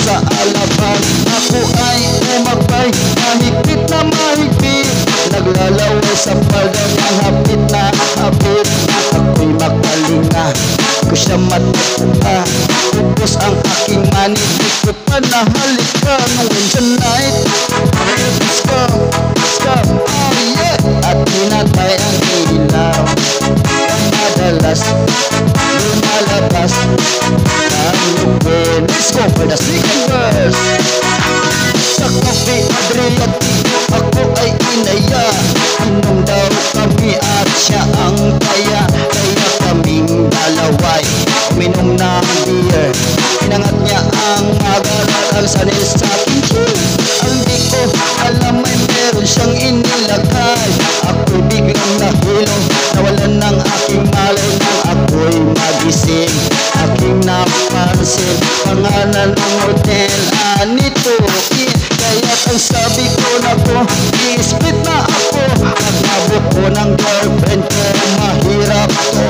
sa alabas. Ako ay umagbay, mahigpit na mahigpit, naglalaway sa palda ng hapit na hapit. Ako'y makalinga, ko siya matapuka, upos ang aking mani, di ko pa nahalika. No Wednesday night, let's go, oh yeah. At pinatay ang ilaw, ang madalas lumalabas ang lupin. Let's go for the second verse. Sa Cafe Adriatico ako ay inaya, inom daw kami at siya ang kaya. Kaya kaming dalaway uminom ng beer, pinangat niya ang magarat, ang sanis sa aking chin. Ang di ko alam ay meron siyang inilagay. Ako'y biglang nahilo, nawalan ng aking malay nang ako'y magising. Aking napansin pangalan ng hotel, Anito Inn. Kaya't ang sabi ko na ko, i-split na ako. At nabok ko ng girlfriend ko, mahirap to,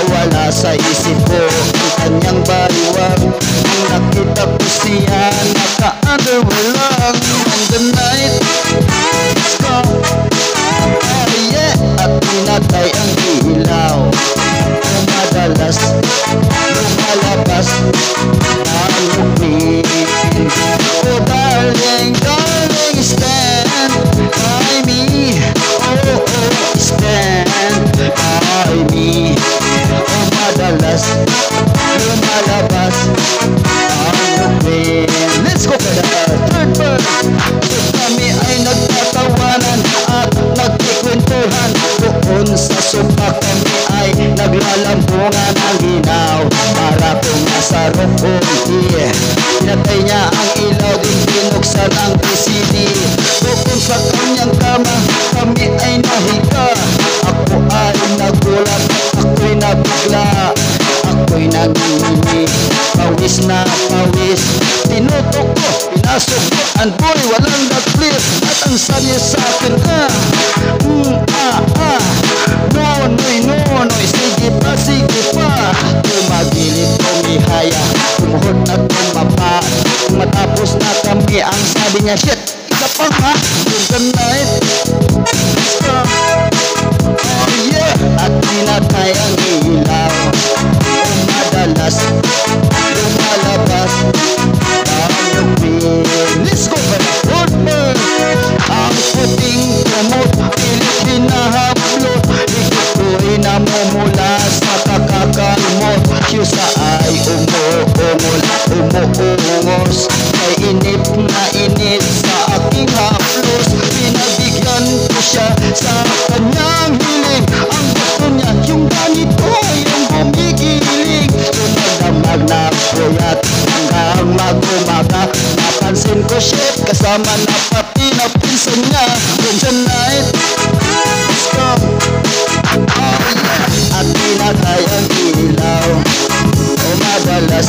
wala sa isip ko ang kanyang baliwag. Nang nakita ko siya, naka-underwear lang. On the night, let's go, oh yeah. At pinatay ang ilaw, kung madalas lumalabas ang lupin. Oh darling, darling, stand by me. Oh, stand by me. Oh madalas lumalabas ang lupin. Let's go for the third verse. So kami ay nagtatawanan at nagkikwentuhan. Doon sa sopa kami ay naglalambungan ng ginaw, para kung nasa rokong yeah. Pinatay niya ang ilaw, din binuksan ang PCD. Doon sa kanyang kama kami ay nahiga. Ako ay nagulat, ako'y nabigla, ako'y nagmimini, pawis na pawis. Tinutok ko, pinasok ko ang boy, walang nag-clear. At ang sabi sa akin, noy, sige pa. Tumagilid, tumihaya, tumuhod at tumapa. Matapos na kami, ang sabi niya, shit, isa pa nga. In the night, let's go, oh yeah. At pinatay ang ilaw, kung madalas lumalabas ang lupin. Let's go for the fourth verse. Ang puting kumot, pilit hinahablot, ikot ko'y namumula sa kakakalmot. Siyusa ay umuungos, kay inip na inip sa aking haplos. Pinabigyan ko siya sa kanyang hiling, ang gusto niya yung ganito, yung bumigiling. Sumadamag na puyat hanggang mag-umaga, napansin ko shit, kasama na pati na pinsan niya. Wednesday night, let's go, oh yeah. At pinatay ang ilaw, o madalas